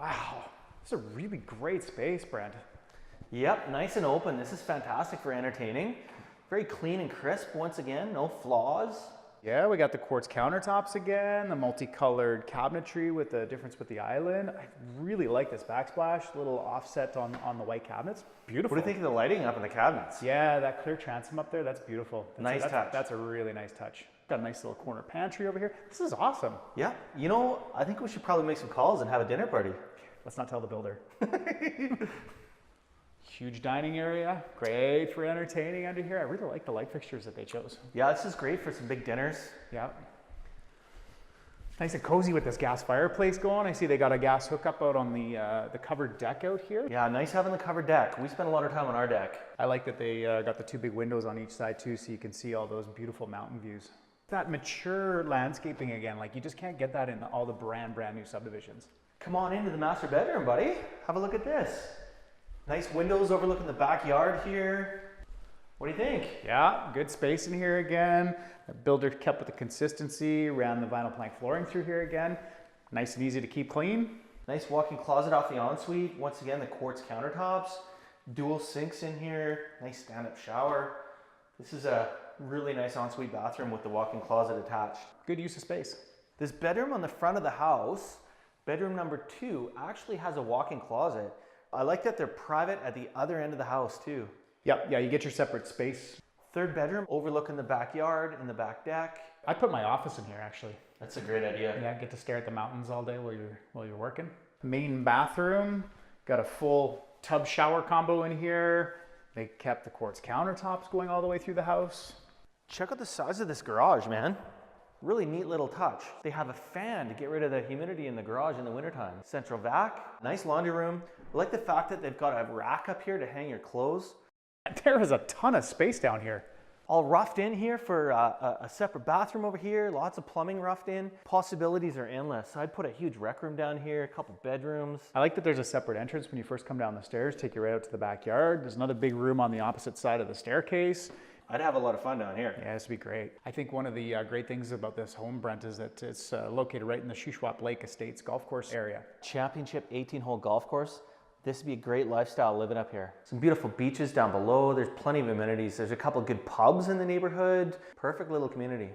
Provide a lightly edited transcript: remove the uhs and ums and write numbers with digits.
Wow, this is a really great space, Brent. Yep, nice and open. This is fantastic for entertaining. Very clean and crisp once again, no flaws. Yeah, we got the quartz countertops again, the multicolored cabinetry with the difference with the island. I really like this backsplash, little offset on the white cabinets. Beautiful. What do you think of the lighting up in the cabinets? Yeah, that clear transom up there, that's beautiful. Nice touch. That's a really nice touch. Got a nice little corner pantry over here. This is awesome. Yeah, you know, I think we should probably make some calls and have a dinner party. Let's not tell the builder. Huge dining area, great for entertaining under here. I really like the light fixtures that they chose. Yeah, this is great for some big dinners. Yeah. Nice and cozy with this gas fireplace going. I see they got a gas hookup out on the covered deck out here. Yeah, nice having the covered deck. We spend a lot of time on our deck. I like that they got the two big windows on each side too, so you can see all those beautiful mountain views. That mature landscaping again, like you just can't get that in all the brand new subdivisions. Come on into the master bedroom, buddy. Have a look at this. Nice windows overlooking the backyard here. What do you think? Yeah, good space in here again. The builder kept with the consistency, ran the vinyl plank flooring through here again. Nice and easy to keep clean. Nice walk-in closet off the ensuite. Once again, the quartz countertops. Dual sinks in here. Nice stand-up shower. This is a really nice ensuite bathroom with the walk-in closet attached. Good use of space. This bedroom on the front of the house, bedroom number 2, actually has a walk-in closet. I like that they're private at the other end of the house too. Yep, yeah, you get your separate space. Third bedroom, overlooking the backyard and the back deck. I put my office in here actually. That's a great idea. Yeah, get to stare at the mountains all day while you're working. Main bathroom, got a full tub shower combo in here. They kept the quartz countertops going all the way through the house. Check out the size of this garage, man. Really neat little touch. They have a fan to get rid of the humidity in the garage in the wintertime. Central vac, nice laundry room. I like the fact that they've got a rack up here to hang your clothes. There is a ton of space down here. All roughed in here for a separate bathroom over here. Lots of plumbing roughed in. Possibilities are endless. I'd put a huge rec room down here, a couple bedrooms. I like that there's a separate entrance when you first come down the stairs, take you right out to the backyard. There's another big room on the opposite side of the staircase. I'd have a lot of fun down here. Yeah, this would be great. I think one of the great things about this home, Brent, is that it's located right in the Shuswap Lake Estates golf course area. Championship 18-hole golf course. This would be a great lifestyle living up here. Some beautiful beaches down below. There's plenty of amenities. There's a couple of good pubs in the neighborhood. Perfect little community.